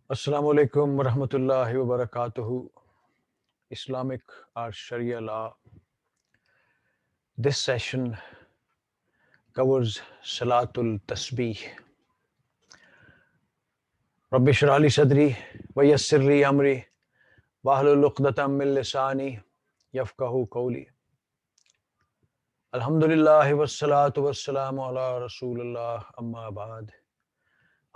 Assalamu alaikum wa rahmatullahi wa barakatuhu. Islamic or Sharia law. This session covers Salatul Tasbih. Rabbi shrah li sadri wa yassir li amri wahlul uqdatam min lisani yafqahu qawli. Alhamdulillah wassalatu wassalamu ala rasulillah amma ba'd.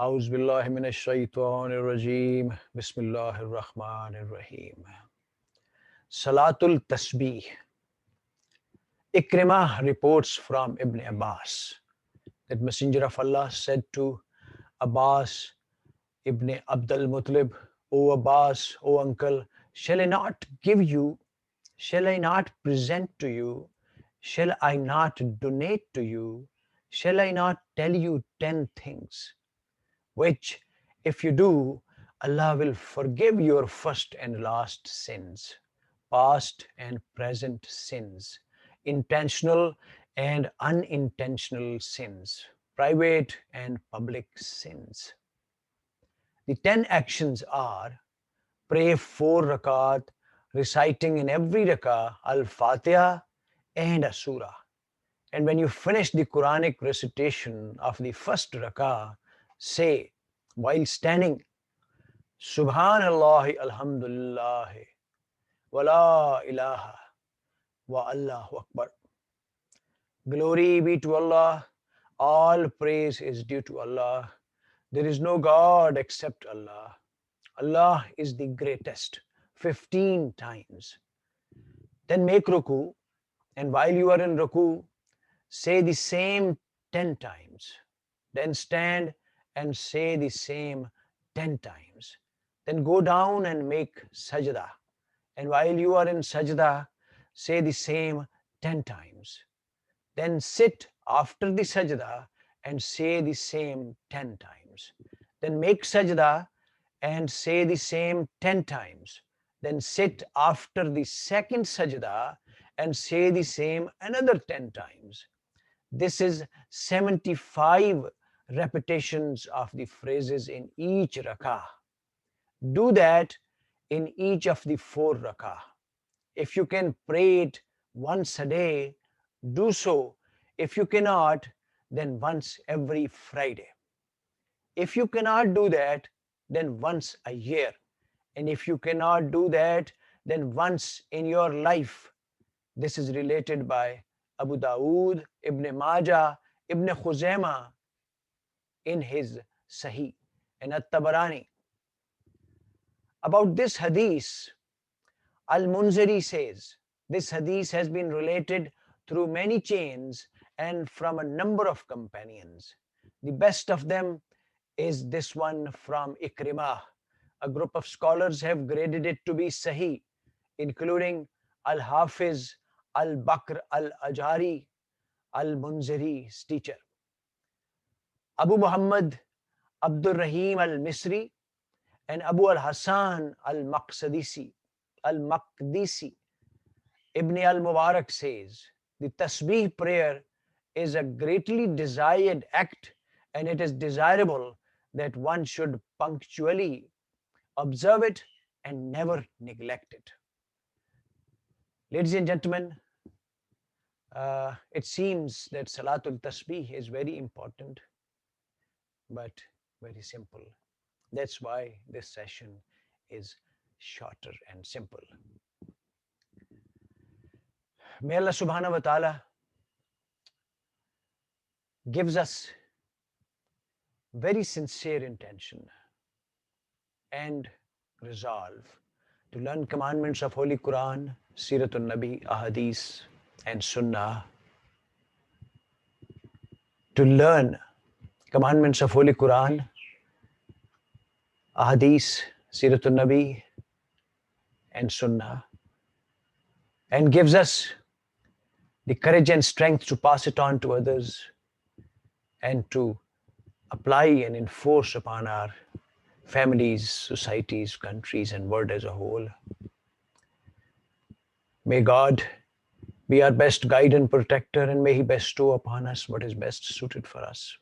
A'udhu billahi minash shaitanir rajim. Bismillahir rahmanir rahim. Salatul Tasbih. Ikrimah reports from Ibn Abbas that Messenger of Allah said to Abbas ibn Abdul Muttalib, O Abbas, O uncle, shall I not give you, shall I not present to you, shall I not donate to you, shall I not tell you 10 things, which if you do, Allah will forgive your first and last sins, past and present sins, intentional and unintentional sins, private and public sins. The 10 actions are: pray 4 rakat, reciting in every rakah Al-Fatiha and a surah. And when you finish the Quranic recitation of the first rakah, say while standing, Subhanallah, Alhamdulillah, wa la ilaha wa Allahu Akbar. Glory be to Allah, all praise is due to Allah. There is no God except Allah. Allah is the greatest, 15 times. Then make ruku, and while you are in ruku, say the same 10 times. Then stand and say the same 10 times. Then go down and make sajda. And while you are in sajda, say the same 10 times. Then sit after the sajda and say the same 10 times. Then make sajda and say the same 10 times. Then sit after the second sajda and say the same another 10 times. This is 75 repetitions of the phrases in each rakah. Do that in each of the 4 rakah. If you can pray it once a day, do so. If you cannot, then once every Friday. If you cannot do that, then once a year. And if you cannot do that, then once in your life. This is related by Abu Dawood, Ibn Majah, Ibn Khuzaimah in his Sahih, and At-Tabarani. About this hadith, Al-Munziri says, this hadith has been related through many chains and from a number of companions. The best of them is this one from Ikrimah. A group of scholars have graded it to be Sahih, including Al-Hafiz, Al-Bakr Al-Ajari, Al-Munziri's teacher. Abu Muhammad Abdul Rahim Al-Misri and Abu Al-Hasan Al-Maqdisi Ibn Al-Mubarak says, the Tasbih prayer is a greatly desired act, and it is desirable that one should punctually observe it and never neglect it. Ladies and gentlemen, it seems that Salatul Tasbih is very important, but very simple. That's why this session is shorter and simple. May Allah subhanahu wa ta'ala gives us very sincere intention and resolve to learn commandments of Holy Quran, Siratul Nabi, Ahadith, and Sunnah, to learn commandments of Holy Quran, Ahadith, Siratul Nabi, and Sunnah, and gives us the courage and strength to pass it on to others and to apply and enforce upon our families, societies, countries, and world as a whole. May God be our best guide and protector, and may He bestow upon us what is best suited for us.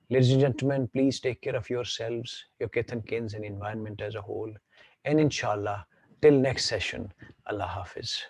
Ladies and gentlemen, please take care of yourselves, your kith and kins, and environment as a whole. And inshallah, till next session, Allah Hafiz.